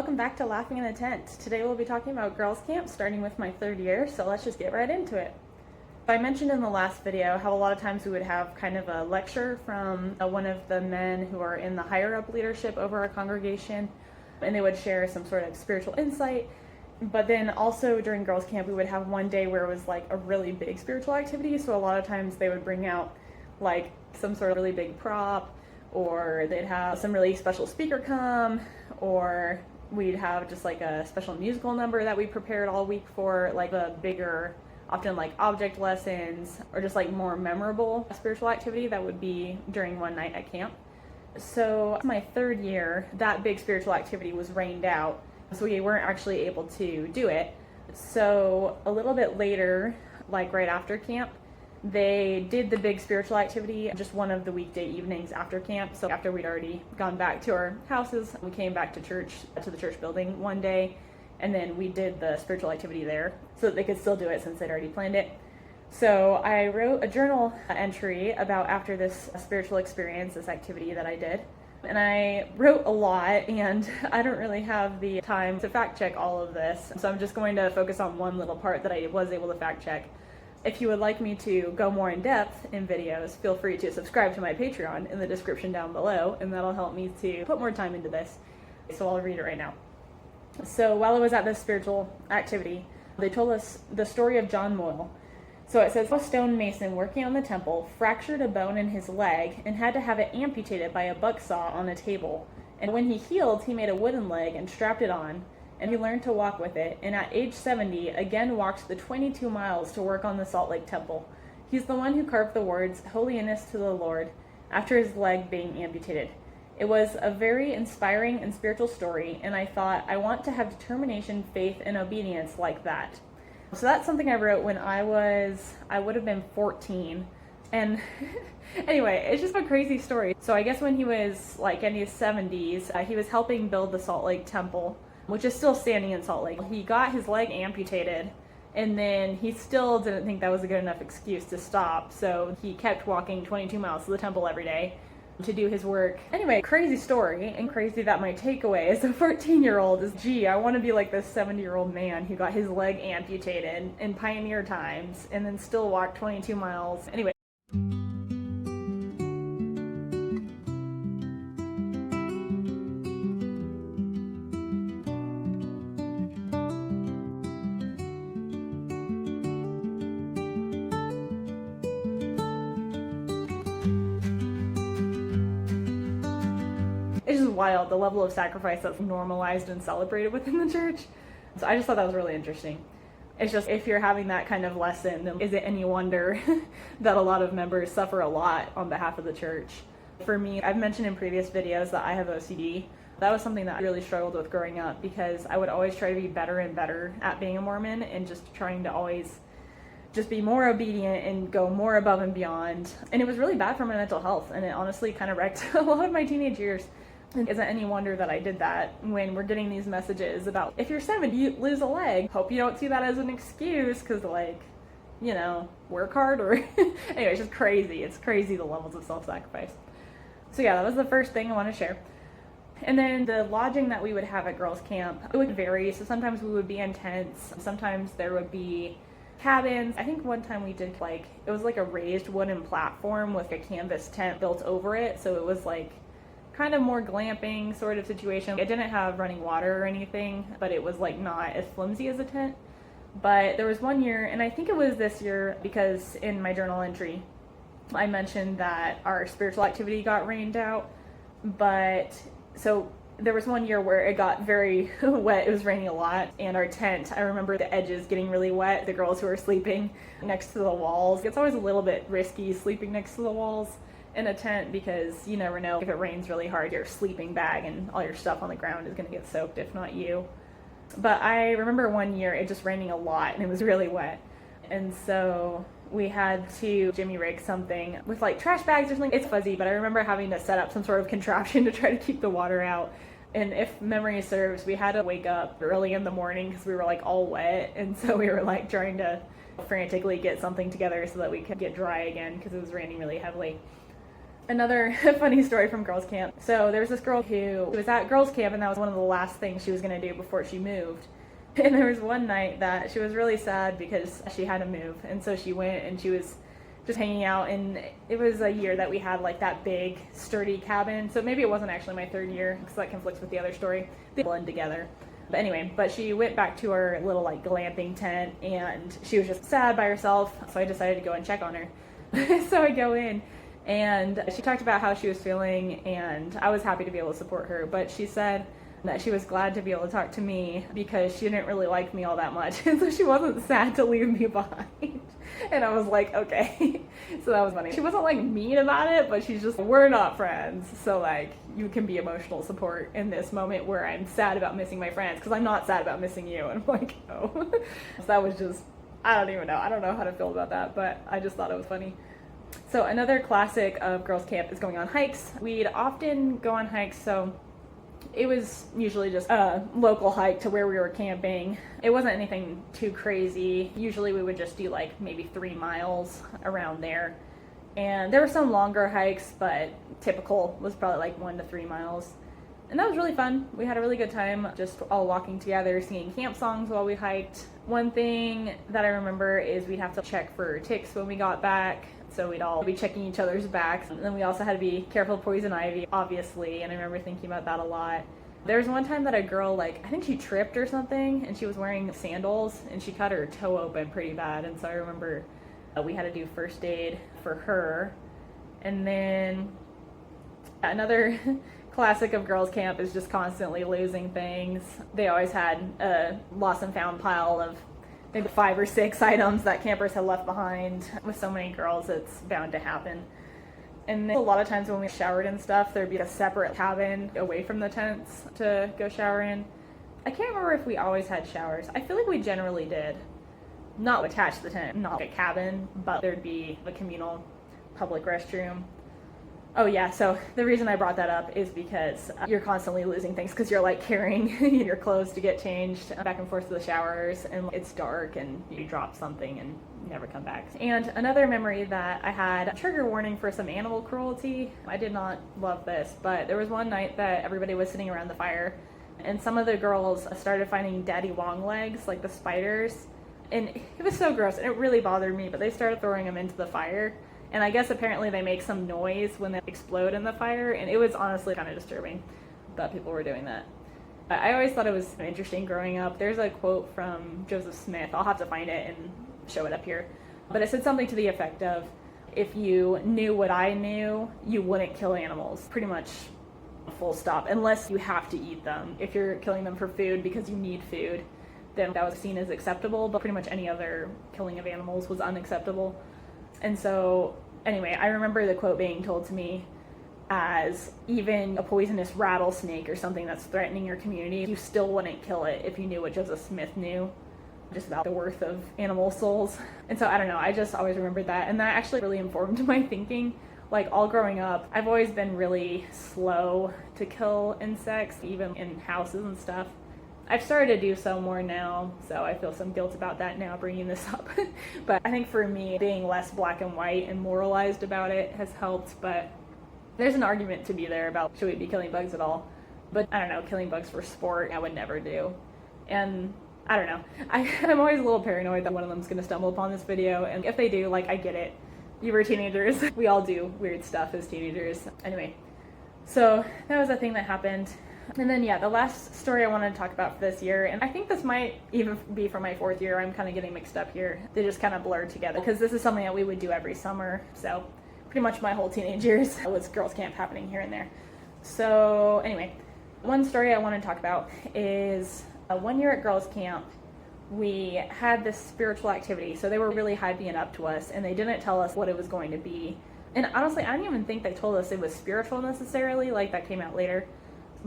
welcome back to Laughing in a Tent. Today we'll be talking about girls camp, starting with my third year, so let's just get right into it. I mentioned in the last video how a lot of times we would have kind of a lecture from one of the men who are in the higher up leadership over our congregation, and they would share some sort of spiritual insight. But then also during girls camp we would have one day where it was like a really big spiritual activity, so a lot of times they would bring out like some sort of really big prop, or they'd have some really special speaker come, or we'd have just like a special musical number that we prepared all week for, like a bigger, often like object lessons, or just like more memorable spiritual activity that would be during one night at camp. So my third year, that big spiritual activity was rained out, so we weren't actually able to do it. So a little bit later, like right after camp, they did the big spiritual activity just one of the weekday evenings after camp. So after we'd already gone back to our houses, we came back to church, to the church building one day, and then we did the spiritual activity there so that they could still do it since they'd already planned it. So I wrote a journal entry about after this spiritual experience, this activity that I did. And I wrote a lot, and I don't really have the time to fact check all of this. So I'm just going to focus on one little part that I was able to fact check. If you would like me to go more in depth in videos, feel free to subscribe to my Patreon in the description down below, and that'll help me to put more time into this. So I'll read it right now. So while I was at this spiritual activity, they told us the story of John Moyle. So it says, a stonemason working on the temple fractured a bone in his leg and had to have it amputated by a bucksaw on a table. And when he healed, he made a wooden leg and strapped it on, and he learned to walk with it, and at age 70 again walked the 22 miles to work on the Salt Lake Temple. He's the one who carved the words, "Holiness to the Lord," after his leg being amputated. It was a very inspiring and spiritual story, and I thought, I want to have determination, faith, and obedience like that. So that's something I wrote when I would have been 14. And anyway, it's just a crazy story. So I guess when he was like in his 70s, he was helping build the Salt Lake Temple, which is still standing in Salt Lake. He got his leg amputated, and then he still didn't think that was a good enough excuse to stop, so he kept walking 22 miles to the temple every day to do his work. Anyway, crazy story, and crazy that my takeaway as a 14-year-old is, gee, I want to be like this 70-year-old man who got his leg amputated in pioneer times and then still walked 22 miles. Anyway. It's just wild, the level of sacrifice that's normalized and celebrated within the church. So I just thought that was really interesting. It's just, if you're having that kind of lesson, then is it any wonder that a lot of members suffer a lot on behalf of the church? For me, I've mentioned in previous videos that I have OCD. That was something that I really struggled with growing up, because I would always try to be better and better at being a Mormon, and just trying to always just be more obedient and go more above and beyond. And it was really bad for my mental health, and it honestly kind of wrecked a lot of my teenage years. It isn't any wonder that I did that when we're getting these messages about, if you're 70, you lose a leg. Hope you don't see that as an excuse, because, like, you know, work hard, or anyway, it's just crazy. It's crazy, the levels of self-sacrifice. So yeah, that was the first thing I want to share. And then the lodging that we would have at girls camp, it would vary. So sometimes we would be in tents, sometimes there would be cabins. I think one time we did, like, it was like a raised wooden platform with a canvas tent built over it, so it was like kind of more glamping sort of situation. It didn't have running water or anything, but it was like not as flimsy as a tent. But there was one year, and I think it was this year, because in my journal entry I mentioned that our spiritual activity got rained out. But so there was one year where it got very wet. It was raining a lot, and our tent, I remember the edges getting really wet, the girls who were sleeping next to the walls. It's always a little bit risky sleeping next to the walls in a tent, because you never know, if it rains really hard, your sleeping bag and all your stuff on the ground is going to get soaked, if not you. But I remember one year it just raining a lot, and it was really wet, and so we had to jimmy rig something with like trash bags or something. It's fuzzy, but I remember having to set up some sort of contraption to try to keep the water out. And if memory serves, we had to wake up early in the morning because we were like all wet, and so we were like trying to frantically get something together so that we could get dry again, because it was raining really heavily. Another funny story from girls camp. So there was this girl who was at girls camp, and that was one of the last things she was going to do before she moved. And there was one night that she was really sad because she had to move, and so she went and she was just hanging out. And it was a year that we had like that big sturdy cabin, so maybe it wasn't actually my 3rd year because that conflicts with the other story. They blend together. But anyway, she went back to her little like glamping tent, and she was just sad by herself, so I decided to go and check on her. So I go in, and she talked about how she was feeling, and I was happy to be able to support her, but she said that she was glad to be able to talk to me because she didn't really like me all that much, and so she wasn't sad to leave me behind. And I was like, okay. So that was funny. She wasn't like mean about it, but she's just, we're not friends, so like you can be emotional support in this moment where I'm sad about missing my friends, because I'm not sad about missing you. And I'm like, oh. So that was just, I don't even know. I don't know how to feel about that, but I just thought it was funny. So another classic of girls camp is going on hikes. We'd often go on hikes, so it was usually just a local hike to where we were camping. It wasn't anything too crazy. Usually we would just do like maybe 3 miles around there. And there were some longer hikes, but typical was probably like 1 to 3 miles. And that was really fun. We had a really good time just all walking together, singing camp songs while we hiked. One thing that I remember is we'd have to check for ticks when we got back. So we'd all be checking each other's backs. And then we also had to be careful of poison ivy, obviously. And I remember thinking about that a lot. There was one time that a girl, I think she tripped or something, and she was wearing sandals, and she cut her toe open pretty bad. And so I remember we had to do first aid for her. And then another classic of girls camp is just constantly losing things. They always had a lost and found pile of maybe 5 or 6 items that campers had left behind. With so many girls, it's bound to happen. And then a lot of times when we showered and stuff, there'd be a separate cabin away from the tents to go shower in. I can't remember if we always had showers. I feel like we generally did. Not attached to the tent, not a cabin, but there'd be a communal public restroom. Oh yeah, so the reason I brought that up is because you're constantly losing things because you're like carrying your clothes to get changed back and forth to the showers, and it's dark and you drop something and never come back. And another memory that I had, trigger warning for some animal cruelty. I did not love this, but there was one night that everybody was sitting around the fire, and some of the girls started finding daddy long legs, like the spiders, and it was so gross and it really bothered me, but they started throwing them into the fire. And I guess apparently they make some noise when they explode in the fire, and it was honestly kind of disturbing that people were doing that. I always thought it was interesting growing up. There's a quote from Joseph Smith. I'll have to find it and show it up here. But it said something to the effect of, if you knew what I knew, you wouldn't kill animals. Pretty much full stop, unless you have to eat them. If you're killing them for food because you need food, then that was seen as acceptable, but pretty much any other killing of animals was unacceptable. And so, anyway, I remember the quote being told to me as, even a poisonous rattlesnake or something that's threatening your community, you still wouldn't kill it if you knew what Joseph Smith knew, just about the worth of animal souls. And so, I don't know, I just always remembered that, and that actually really informed my thinking. Like, all growing up, I've always been really slow to kill insects, even in houses and stuff. I've started to do so more now, so I feel some guilt about that now, bringing this up. But I think for me, being less black and white and moralized about it has helped. But there's an argument to be there about, should we be killing bugs at all? But I don't know, killing bugs for sport, I would never do. And I don't know, I'm always a little paranoid that one of them's going to stumble upon this video, and if they do, like, I get it. You were teenagers. We all do weird stuff as teenagers. Anyway, so that was a thing that happened. And then, yeah, the last story I wanted to talk about for this year, and I think this might even be for my 4th year, I'm kind of getting mixed up here. They just kind of blurred together, because this is something that we would do every summer. So pretty much my whole teenage years was girls camp happening here and there. So anyway, one story I want to talk about is 1 year at girls camp, we had this spiritual activity. So they were really hyping it up to us, and they didn't tell us what it was going to be. And honestly, I don't even think they told us it was spiritual necessarily, like that came out later.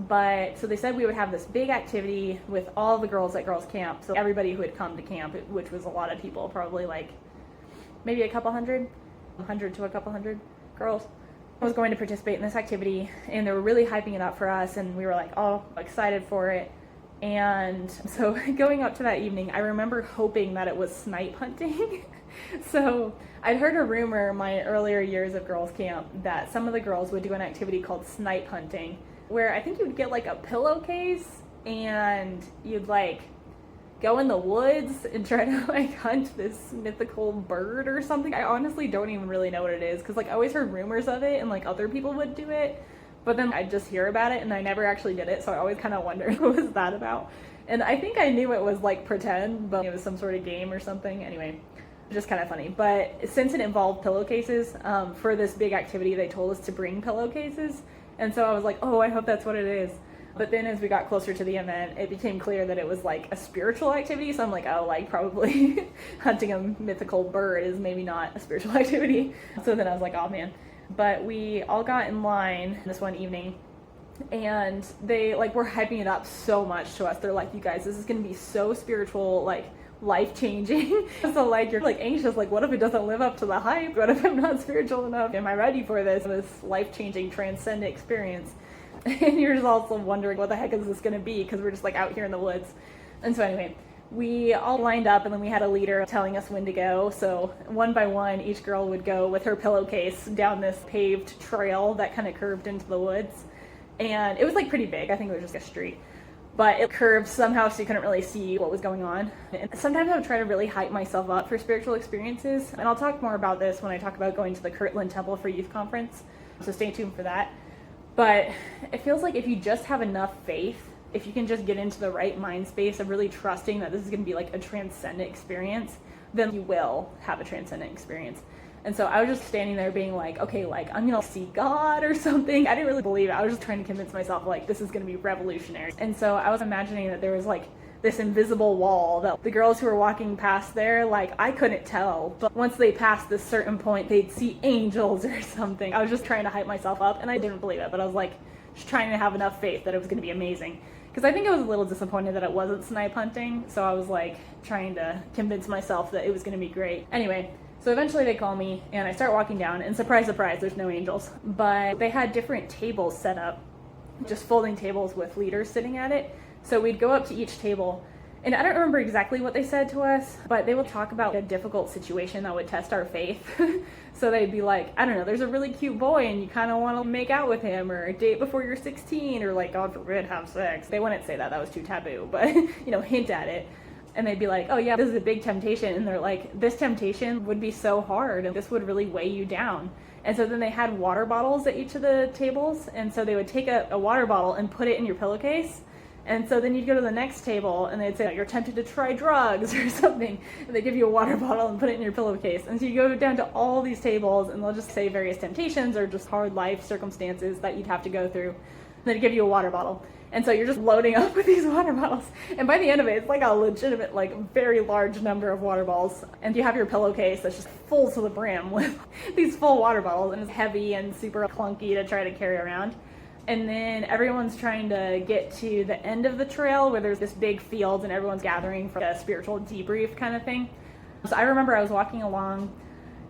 But so they said we would have this big activity with all the girls at girls camp. So everybody who had come to camp, which was a lot of people, probably like maybe a couple hundred, 100 to a couple hundred girls, was going to participate in this activity. And they were really hyping it up for us, and we were like all excited for it. And so going up to that evening, I remember hoping that it was snipe hunting. So I'd heard a rumor in my earlier years of girls camp that some of the girls would do an activity called snipe hunting, where I think you would get like a pillowcase and you'd like go in the woods and try to like hunt this mythical bird or something. I honestly don't even really know what it is, because like I always heard rumors of it and like other people would do it, but then I'd just hear about it and I never actually did it, so I always kind of wondered what was that about. And I think I knew it was like pretend, but it was some sort of game or something. Anyway, just kind of funny. But since it involved pillowcases, for this big activity they told us to bring pillowcases, and so I was like, oh, I hope that's what it is. But then as we got closer to the event, it became clear that it was like a spiritual activity. So I'm like, oh, like probably hunting a mythical bird is maybe not a spiritual activity. So then I was like, oh man. But we all got in line this one evening, and they like were hyping it up so much to us. They're like, you guys, this is going to be so spiritual, like life-changing. So like you're like anxious, like what if it doesn't live up to the hype? What if I'm not spiritual enough? Am I ready for this life-changing transcendent experience? And you're just also wondering what the heck is this going to be, because we're just like out here in the woods. And so anyway, we all lined up, and then we had a leader telling us when to go. So one by one, each girl would go with her pillowcase down this paved trail that kind of curved into the woods. And it was like pretty big. I think it was just a street, but it curved somehow so you couldn't really see what was going on. And sometimes I would try to really hype myself up for spiritual experiences, and I'll talk more about this when I talk about going to the Kirtland Temple for Youth Conference, so stay tuned for that. But it feels like if you just have enough faith, if you can just get into the right mind space of really trusting that this is going to be like a transcendent experience, then you will have a transcendent experience. And so I was just standing there being like, okay, like I'm gonna see God or something. I didn't really believe it. I was just trying to convince myself like this is gonna be revolutionary. And so I was imagining that there was like this invisible wall that the girls who were walking past there, like I couldn't tell, but once they passed this certain point, they'd see angels or something. I was just trying to hype myself up, and I didn't believe it, but I was like just trying to have enough faith that it was going to be amazing, because I think I was a little disappointed that it wasn't snipe hunting, so I was like trying to convince myself that it was going to be great. Anyway, so eventually they call me and I start walking down, and surprise, surprise, there's no angels, but they had different tables set up, just folding tables with leaders sitting at it. So we'd go up to each table, and I don't remember exactly what they said to us, but they would talk about a difficult situation that would test our faith. So they'd be like, I don't know, there's a really cute boy and you kind of want to make out with him, or date before you're 16, or like, God forbid, have sex. They wouldn't say that, that was too taboo, but you know, hint at it. And they'd be like, oh yeah, this is a big temptation. And they're like, this temptation would be so hard and this would really weigh you down. And so then they had water bottles at each of the tables, and so they would take a water bottle and put it in your pillowcase. And so then you'd go to the next table and they'd say, you're tempted to try drugs or something. And they give you a water bottle and put it in your pillowcase. And so you go down to all these tables and they'll just say various temptations or just hard life circumstances that you'd have to go through. And they give you a water bottle. And so you're just loading up with these water bottles. And by the end of it, it's like a legitimate, like very large number of water bottles. And you have your pillowcase that's just full to the brim with these full water bottles. And it's heavy and super clunky to try to carry around. And then everyone's trying to get to the end of the trail where there's this big field and everyone's gathering for a spiritual debrief kind of thing. So I remember I was walking along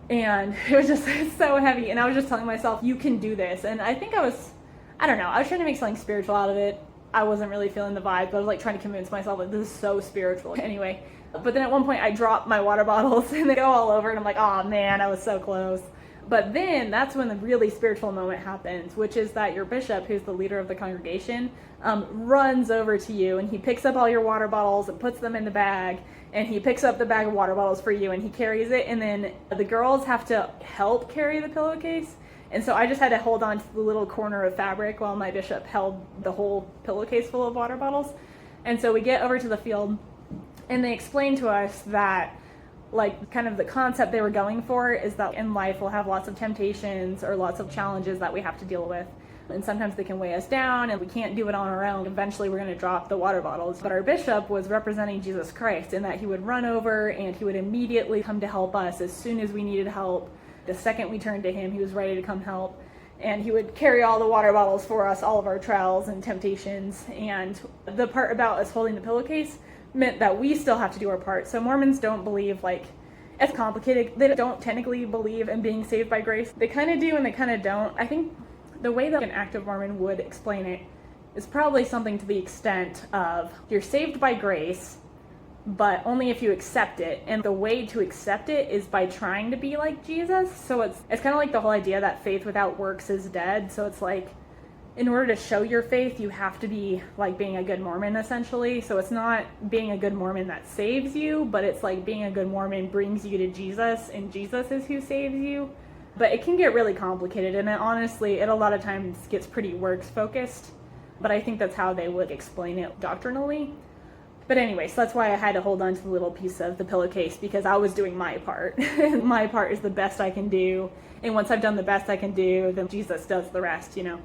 and it was just so heavy, and I was just telling myself, you can do this. And I think I was trying to make something spiritual out of it. I wasn't really feeling the vibe, but I was like trying to convince myself that this is so spiritual. Anyway, but then at one point I dropped my water bottles and they go all over, and I'm like, oh man, I was so close. But then that's when the really spiritual moment happens, which is that your bishop, who's the leader of the congregation, runs over to you and he picks up all your water bottles and puts them in the bag, and he picks up the bag of water bottles for you and he carries it, and then the girls have to help carry the pillowcase. And so I just had to hold on to the little corner of fabric while my bishop held the whole pillowcase full of water bottles. And so we get over to the field and they explain to us that like kind of the concept they were going for is that in life we'll have lots of temptations or lots of challenges that we have to deal with, and sometimes they can weigh us down and we can't do it on our own. Eventually we're going to drop the water bottles. But our bishop was representing Jesus Christ in that he would run over and he would immediately come to help us as soon as we needed help. The second we turned to him, he was ready to come help, and he would carry all the water bottles for us, all of our trials and temptations. And the part about us holding the pillowcase meant that we still have to do our part. So Mormons don't believe, like, it's complicated. They don't technically believe in being saved by grace. They kind of do and they kind of don't. I think the way that an active Mormon would explain it is probably something to the extent of you're saved by grace, but only if you accept it. And the way to accept it is by trying to be like Jesus. So it's kind of like the whole idea that faith without works is dead. So it's like, in order to show your faith, you have to be like being a good Mormon, essentially. So it's not being a good Mormon that saves you, but it's like being a good Mormon brings you to Jesus, and Jesus is who saves you. But it can get really complicated, and it a lot of times gets pretty works focused. But I think that's how they would explain it doctrinally. But anyway, so that's why I had to hold on to the little piece of the pillowcase, because I was doing my part. My part is the best I can do. And once I've done the best I can do, then Jesus does the rest, you know.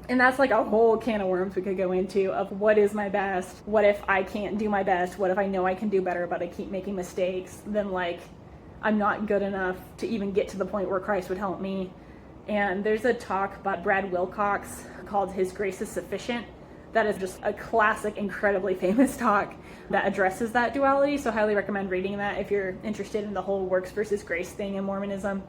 And that's like a whole can of worms we could go into of what is my best? What if I can't do my best? What if I know I can do better, but I keep making mistakes? Then like, I'm not good enough to even get to the point where Christ would help me. And there's a talk by Brad Wilcox called His Grace is Sufficient. That is just a classic, incredibly famous talk that addresses that duality. So highly recommend reading that if you're interested in the whole works versus grace thing in Mormonism.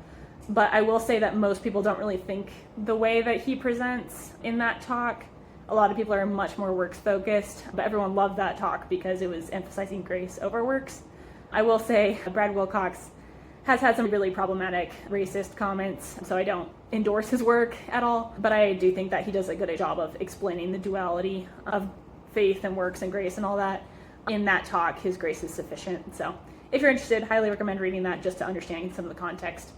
But I will say that most people don't really think the way that he presents in that talk. A lot of people are much more works focused, but everyone loved that talk because it was emphasizing grace over works. I will say Brad Wilcox has had some really problematic racist comments, so I don't endorse his work at all, but I do think that he does a good job of explaining the duality of faith and works and grace and all that in that talk, His Grace is Sufficient. So if you're interested, highly recommend reading that just to understand some of the context.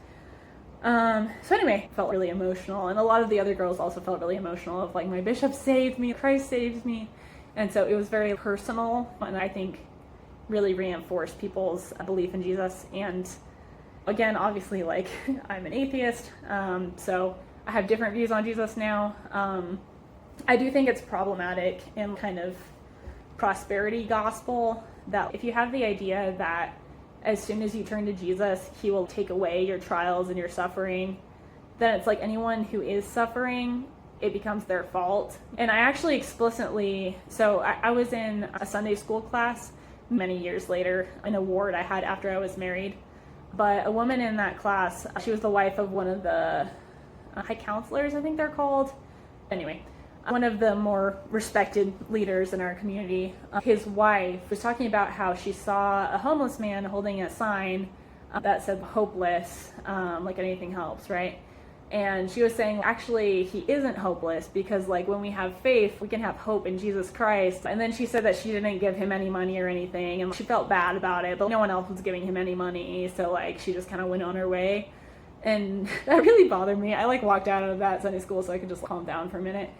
So anyway, felt really emotional, and a lot of the other girls also felt really emotional of like, my bishop saved me, Christ saves me. And so it was very personal, and I think really reinforced people's belief in Jesus. And again, obviously, like, I'm an atheist, so I have different views on Jesus now. I do think it's problematic in kind of prosperity gospel that if you have the idea that as soon as you turn to Jesus, he will take away your trials and your suffering, then it's like anyone who is suffering, it becomes their fault. And I actually explicitly, so I was in a Sunday school class many years later, an award I had after I was married. But a woman in that class, she was the wife of one of the high counselors, I think they're called. Anyway, one of the more respected leaders in our community, his wife was talking about how she saw a homeless man holding a sign that said hopeless, like anything helps, right? And she was saying, actually, he isn't hopeless because like when we have faith, we can have hope in Jesus Christ. And then she said that she didn't give him any money or anything, and she felt bad about it, but no one else was giving him any money. So like she just kind of went on her way. And that really bothered me. I like walked out of that Sunday school so I could just calm down for a minute.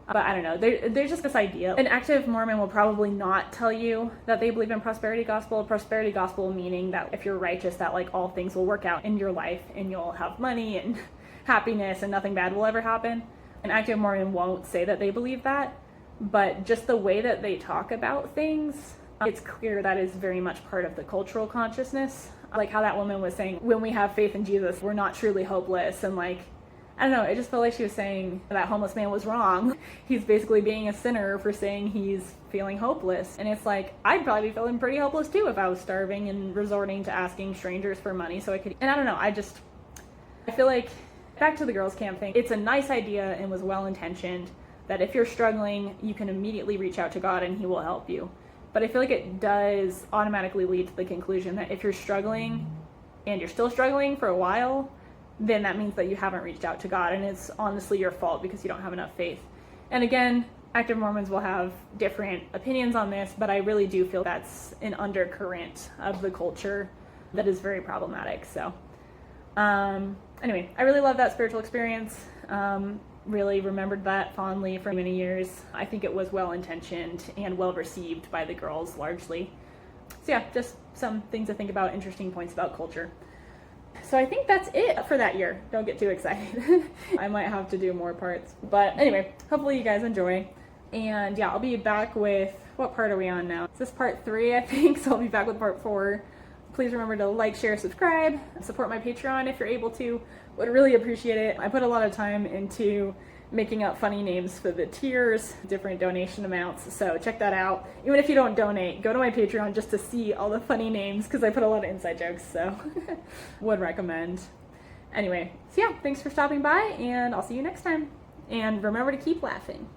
But I don't know, there's just this idea. An active Mormon will probably not tell you that they believe in prosperity gospel meaning that if you're righteous, that like all things will work out in your life and you'll have money and happiness and nothing bad will ever happen. An active Mormon won't say that they believe that, but just the way that they talk about things, it's clear that is very much part of the cultural consciousness. Like how that woman was saying, when we have faith in Jesus, we're not truly hopeless, and like, I don't know, it just felt like she was saying that homeless man was wrong. He's basically being a sinner for saying he's feeling hopeless. And it's like, I'd probably be feeling pretty hopeless too if I was starving and resorting to asking strangers for money so I could, and I don't know, I feel like, back to the girls' camp thing, it's a nice idea and was well-intentioned that if you're struggling, you can immediately reach out to God and he will help you. But I feel like it does automatically lead to the conclusion that if you're struggling and you're still struggling for a while, then that means that you haven't reached out to God, and it's honestly your fault because you don't have enough faith. And again, active Mormons will have different opinions on this, but I really do feel that's an undercurrent of the culture that is very problematic. So anyway, I really love that spiritual experience. Really remembered that fondly for many years. I think it was well-intentioned and well-received by the girls largely. So yeah, just some things to think about, interesting points about culture. So I think that's it for that year. Don't get too excited. I might have to do more parts. But anyway, hopefully you guys enjoy. And yeah, I'll be back with, what part are we on now? Is this part 3, I think? So I'll be back with part 4. Please remember to like, share, subscribe, support my Patreon if you're able to. Would really appreciate it. I put a lot of time into making up funny names for the tiers, different donation amounts, so check that out. Even if you don't donate, go to my Patreon just to see all the funny names, because I put a lot of inside jokes, so would recommend. Anyway, so yeah, thanks for stopping by, and I'll see you next time. and remember to keep laughing.